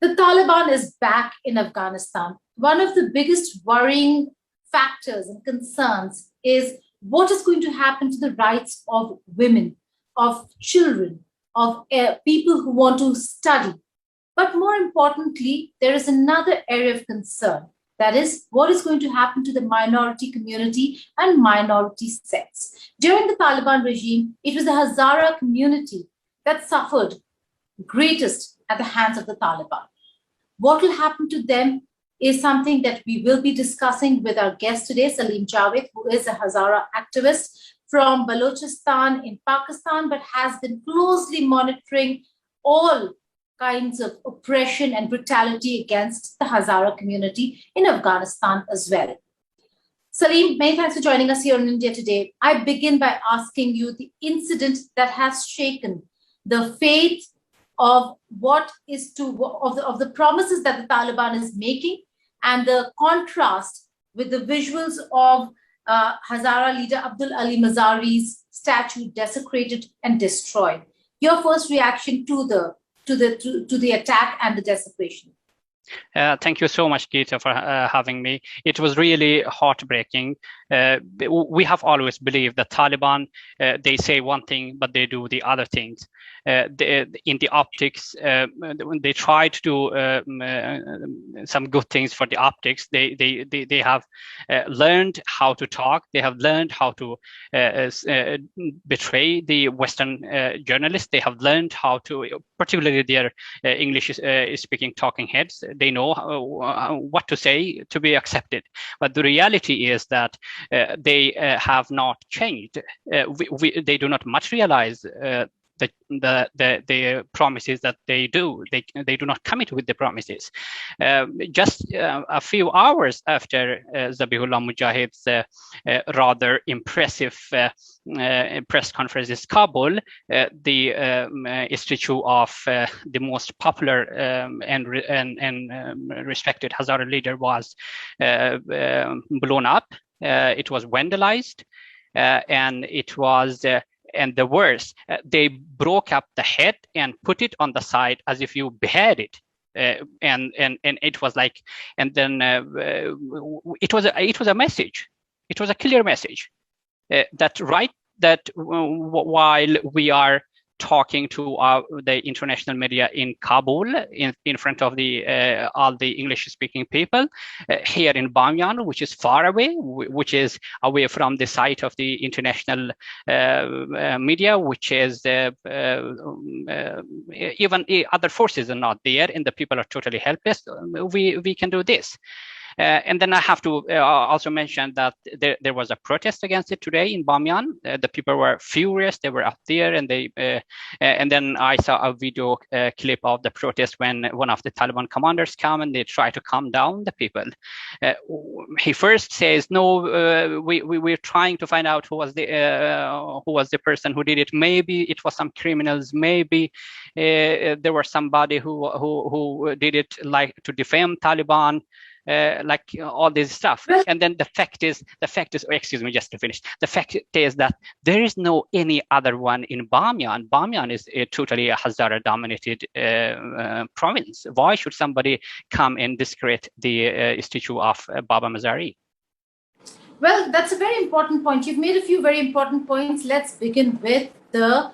The Taliban is back in Afghanistan. One of the biggest worrying factors and concerns is what is going to happen to the rights of women, of children, of people who want to study. But more importantly, there is another area of concern. That is, what is going to happen to the minority community and minority sects. During the Taliban regime, it was the Hazara community that suffered greatest at the hands of the Taliban. What will happen to them is something that we will be discussing with our guest today, Salim Javed, who is a Hazara activist from Balochistan in Pakistan, but has been closely monitoring all kinds of oppression and brutality against the Hazara community in Afghanistan as well. Salim, many thanks for joining us here in India today. I begin by asking you the incident that has shaken the faith of what is of the promises that the Taliban is making, and the contrast with the visuals of Hazara leader Abdul Ali Mazari's statue desecrated and destroyed. Your first reaction to the attack and the desecration? Thank you so much, Geeta, for having me. It was really heartbreaking. We have always believed that Taliban, they say one thing, but they do the other things. In the optics, when they try to do some good things for the optics, they have learned how to talk. They have learned how to betray the Western journalists. They have learned how to, particularly their English-speaking talking heads, they know what to say to be accepted. But the reality is that they have not changed. They do not materialize the promises that they do. They do not commit with the promises. Just a few hours after Zabihullah Mujahid's rather impressive press conference in Kabul, the statue of the most popular and respected Hazara leader was blown up. It was vandalized, and it was and the worst, they broke up the head and put it on the side as if you behead it. And it was like, and then it was a message. It was a clear message that while we are talking to the international media in Kabul, in front of all the English-speaking people, here in Bamyan, which is far away, which is away from the sight of the international media, which is even other forces are not there, and the people are totally helpless. We can do this. And then I have to also mention that there was a protest against it today in Bamyan. The people were furious. They were up there, and and then I saw a video clip of the protest when one of the Taliban commanders come and they try to calm down the people. He first says, "No, we're trying to find out who was the person who did it. Maybe it was some criminals. Maybe there was somebody who did it, like to defame Taliban." Like all this stuff. And then the fact is, excuse me, just to finish, the fact is that there is no any other one in Bamyan. Bamyan is totally a Hazara dominated province. Why should somebody come and discredit the statue of Baba Mazari? Well, that's a very important point. You've made a few very important points. Let's begin with the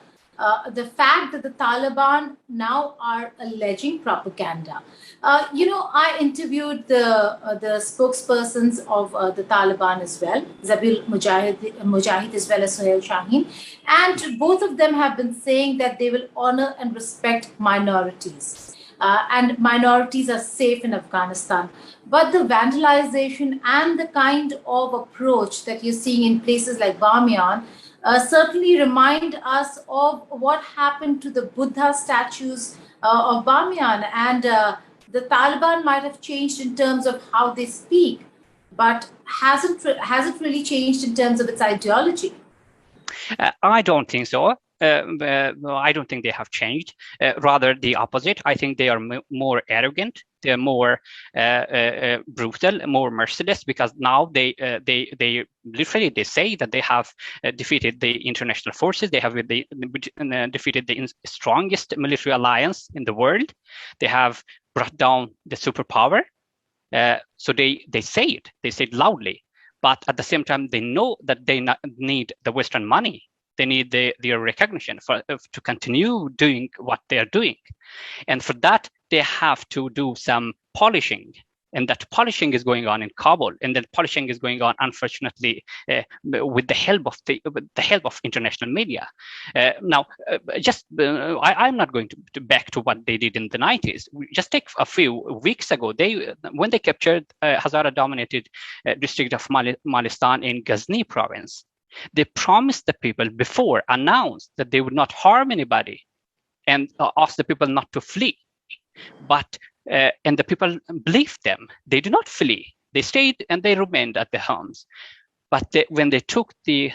fact that the Taliban now are alleging propaganda. I interviewed the spokespersons of the Taliban as well, Zabil Mujahid as well as Suhail Shaheen, and both of them have been saying that they will honor and respect minorities. And minorities are safe in Afghanistan. But the vandalization and the kind of approach that you're seeing in places like Bamyan certainly remind us of what happened to the Buddha statues of Bamyan. And the Taliban might have changed in terms of how they speak, but hasn't really changed in terms of its ideology. I don't think so. I don't think they have changed. Rather the opposite. I think they are more arrogant. They're more brutal, more merciless, because now they literally they say that they have defeated the international forces. They have defeated the strongest military alliance in the world. They have brought down the superpower. So they say it loudly, but at the same time, they know that they need the Western money. They need their recognition to continue doing what they are doing. And for that, they have to do some polishing. And that polishing is going on in Kabul, and that polishing is going on, unfortunately, with the help of international media. I'm not going to back to what they did in the 90s. Just take a few weeks ago, when they captured Hazara-dominated district of Malistan in Ghazni province. They promised the people before, announced that they would not harm anybody, and asked the people not to flee. But and the people believed them. They did not flee. They stayed and they remained at their homes. But when they took the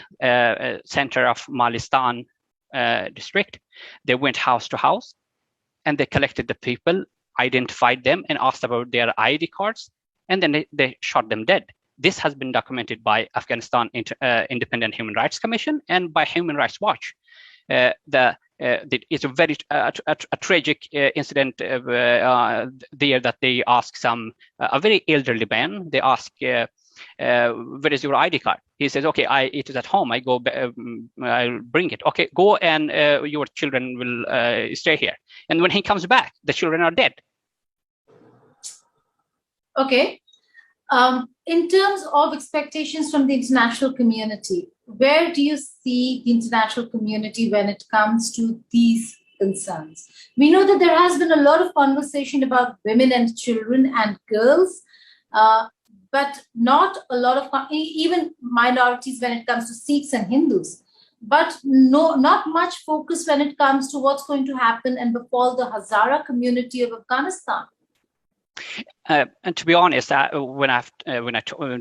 center of Malistan district, they went house to house, and they collected the people, identified them, and asked about their ID cards, and then they shot them dead. This has been documented by Afghanistan Independent Human Rights Commission and by Human Rights Watch. It's a very tragic incident there that they ask a very elderly man. They ask, where is your ID card? He says, okay, it is at home. I go, I'll bring it. Okay, go, and your children will stay here. And when he comes back, the children are dead. Okay. In terms of expectations from the international community, where do you see the international community when it comes to these concerns? We know that there has been a lot of conversation about women and children and girls, but not a lot of, even minorities when it comes to Sikhs and Hindus, but not much focus when it comes to what's going to happen and befall the Hazara community of Afghanistan. And to be honest, when I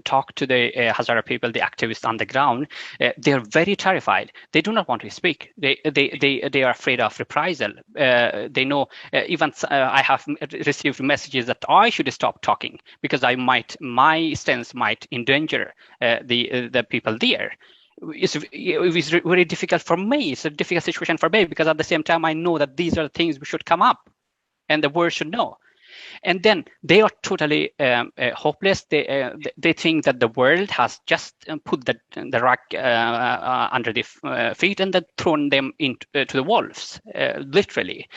talk to the Hazara people, the activists on the ground, they are very terrified. They do not want to speak. They are afraid of reprisal. They know. Even I have received messages that I should stop talking because my stance might endanger the people there. It's very difficult for me. It's a difficult situation for me because at the same time I know that these are the things we should come up, and the world should know. And then they are totally hopeless. They think that the world has just put the rug under the feet and then thrown them into the wolves, literally.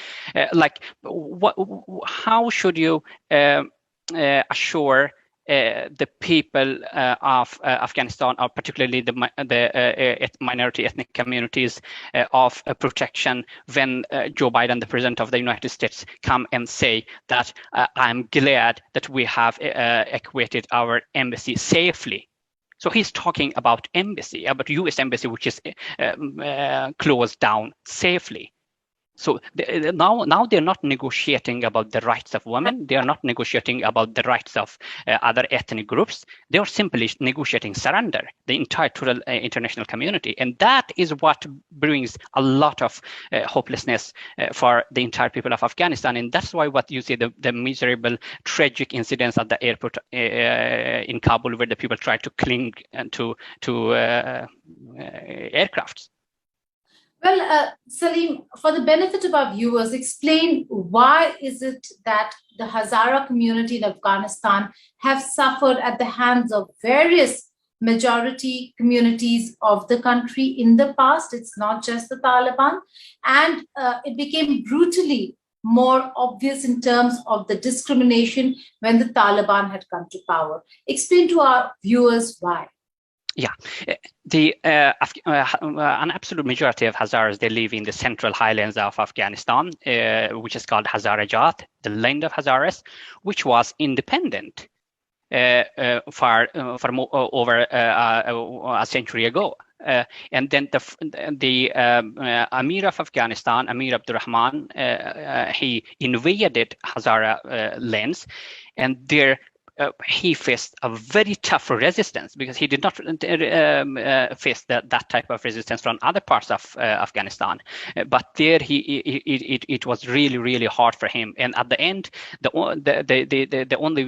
How should you assure the people of Afghanistan, or particularly the minority ethnic communities, of protection when Joe Biden, the president of the United States, come and say that I'm glad that we have evacuated our embassy safely. So he's talking about U.S. embassy, which is closed down safely. So now they're not negotiating about the rights of women. They are not negotiating about the rights of other ethnic groups. They are simply negotiating surrender, the entire total international community. And that is what brings a lot of hopelessness for the entire people of Afghanistan. And that's why what you see, the miserable, tragic incidents at the airport in Kabul, where the people try to cling to aircrafts. Well, Salim, for the benefit of our viewers, explain why is it that the Hazara community in Afghanistan have suffered at the hands of various majority communities of the country in the past. It's not just the Taliban. And it became brutally more obvious in terms of the discrimination when the Taliban had come to power. Explain to our viewers why. Yeah, an absolute majority of Hazaras, they live in the central highlands of Afghanistan, which is called Hazarajat, the land of Hazaras, which was independent for over a century ago. And then the Amir of Afghanistan, Amir Abdurrahman, he invaded Hazara lands, and there he faced a very tough resistance because he did not face that type of resistance from other parts of Afghanistan. But there, it was really hard for him. And at the end, the only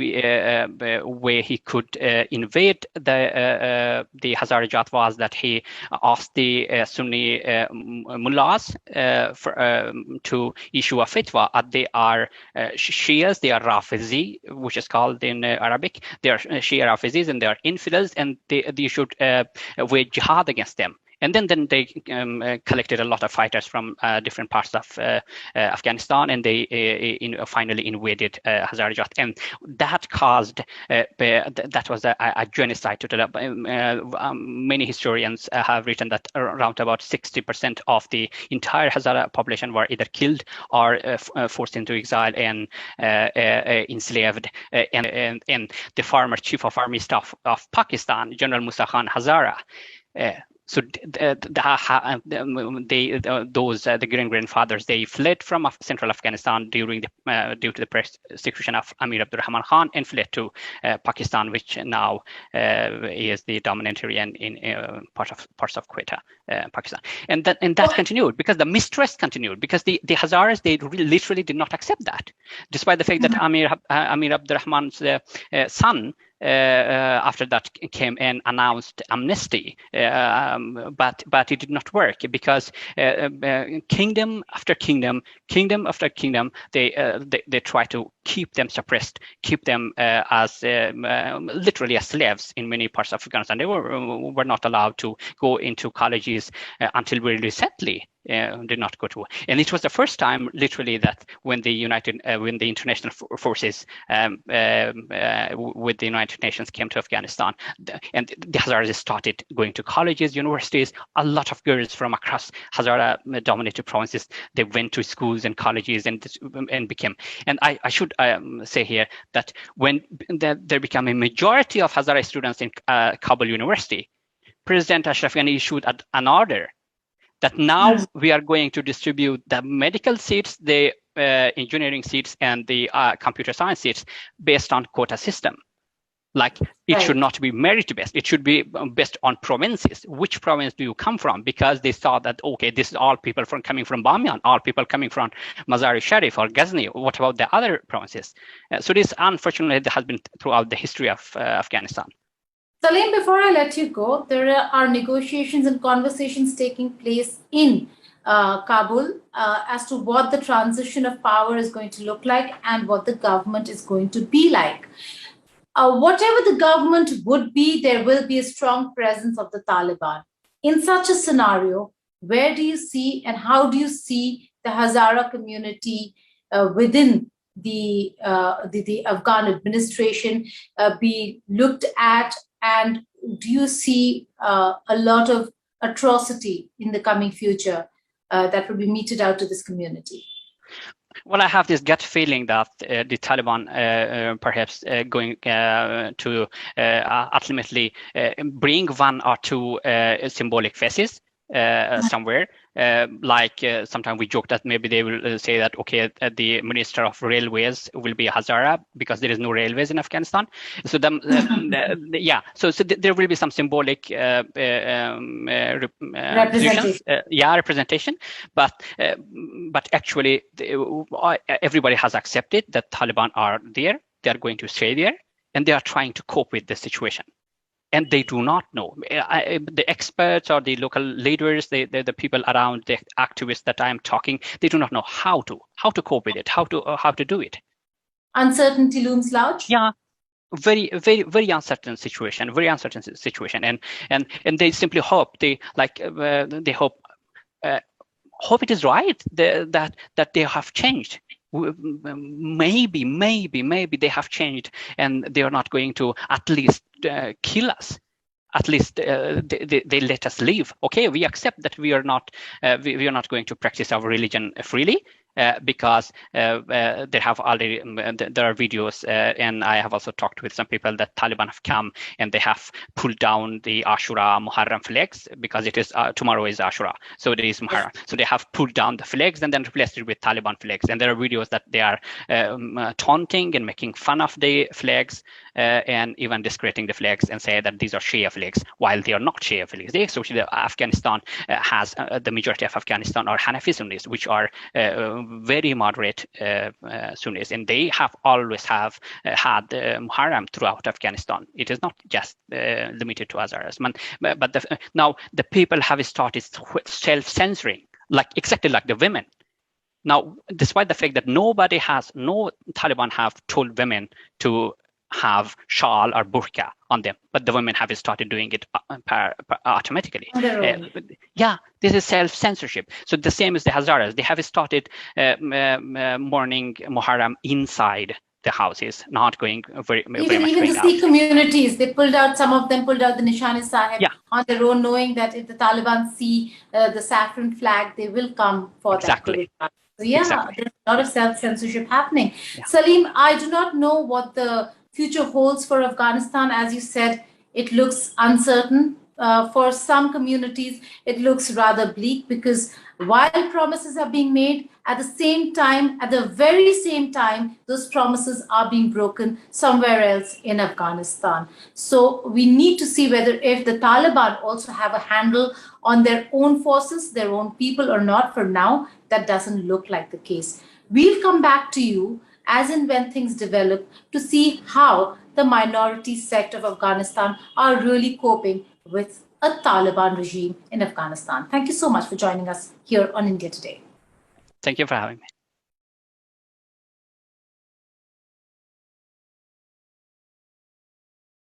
way he could invade the Hazarajat was that he asked the Sunni mullahs to issue a fatwa that they are Shias, they are Rafizi, which is called in Arabic. They are Shia Rafizis and they are infidels, and they should wage jihad against them. And then they collected a lot of fighters from different parts of Afghanistan, and they finally invaded Hazarajat. And that caused, that was a genocide. Many historians have written that around about 60% of the entire Hazara population were either killed or forced into exile and enslaved. And the former chief of army staff of Pakistan, General Musa Khan Hazara, so the grandfathers, they fled from central Afghanistan due to the persecution of Amir Abdurrahman Khan and fled to Pakistan, which now is the dominant area in parts of Quetta, Pakistan. And that continued because the mistrust continued because the Hazaras, they literally did not accept that, despite the fact that Amir Abdurrahman's son after that came and announced amnesty, but it did not work because kingdom after kingdom after kingdom, they try to keep them suppressed, keep them as literally as slaves in many parts of Afghanistan. They were not allowed to go into colleges until very recently. Did not go to war. And it was the first time, literally, that when the international forces with the United Nations came to Afghanistan, and the Hazaras started going to colleges, universities. A lot of girls from across Hazara-dominated provinces, they went to schools and colleges and became. And I should say here that when there became a majority of Hazara students in Kabul University, President Ashraf Ghani issued an order that now we are going to distribute the medical seats, the engineering seats, and the computer science seats based on quota system. Like it should not be merit-based. It should be based on provinces. Which province do you come from? Because they saw that, okay, this is all people coming from Bamiyan, all people coming from Mazar-e-Sharif or Ghazni. What about the other provinces? So this, unfortunately, has been throughout the history of Afghanistan. Salim, before I let you go, there are negotiations and conversations taking place in Kabul as to what the transition of power is going to look like and what the government is going to be like. Whatever the government would be, there will be a strong presence of the Taliban. In such a scenario, where do you see and how do you see the Hazara community within the Afghan administration be looked at? And do you see a lot of atrocity in the coming future that will be meted out to this community? Well, I have this gut feeling that the Taliban perhaps going to ultimately bring one or two symbolic faces somewhere. Sometimes we joke that maybe they will say that, okay, the Minister of Railways will be a Hazara because there is no railways in Afghanistan. So so there will be some symbolic representation. But actually, everybody has accepted that Taliban are there. They are going to stay there, and they are trying to cope with the situation. And they do not know. The experts or the local leaders, the people around, the activists that I am talking, they do not know how to cope with it, how to do it. Uncertainty looms large. Yeah, very uncertain situation, and they simply hope hope it is right that they have changed. Maybe they have changed and they are not going to at least kill us. At least they let us live. Okay, we accept that we are not going to practice our religion freely because there have already there are videos and I have also talked with some people that Taliban have come and they have pulled down the Ashura Muharram flags because it is tomorrow is Ashura, so it is Muharram. So they have pulled down the flags and then replaced it with Taliban flags. And there are videos that they are taunting and making fun of the flags and even discrediting the flags and say that these are Shia flags, while they are not Shia flags. They actually, Afghanistan has the majority of Afghanistan are Hanafi Sunnis, which are very moderate Sunnis, and they have always had Muharram throughout Afghanistan. It is not just limited to Hazaras. But now the people have started self-censoring, exactly like the women. Now, despite the fact that no Taliban have told women to have shawl or burqa on them, but the women have started doing it automatically. Yeah, this is self-censorship. So the same as the Hazaras, they have started mourning Muharram inside the houses, not going very much even the Sikh communities, some of them pulled out the Nishani Sahib on their own, knowing that if the Taliban see the saffron flag, they will come for that. So there's a lot of self-censorship happening. Salim, I do not know what the future holds for Afghanistan. As you said, it looks uncertain. For some communities, it looks rather bleak, because while promises are being made, at the very same time, those promises are being broken somewhere else in Afghanistan. So we need to see whether if the Taliban also have a handle on their own forces, their own people or not. For now, that doesn't look like the case. We'll come back to you as and when things develop to see how the minority sect of Afghanistan are really coping with a Taliban regime in Afghanistan. Thank you so much for joining us here on India Today. Thank you for having me.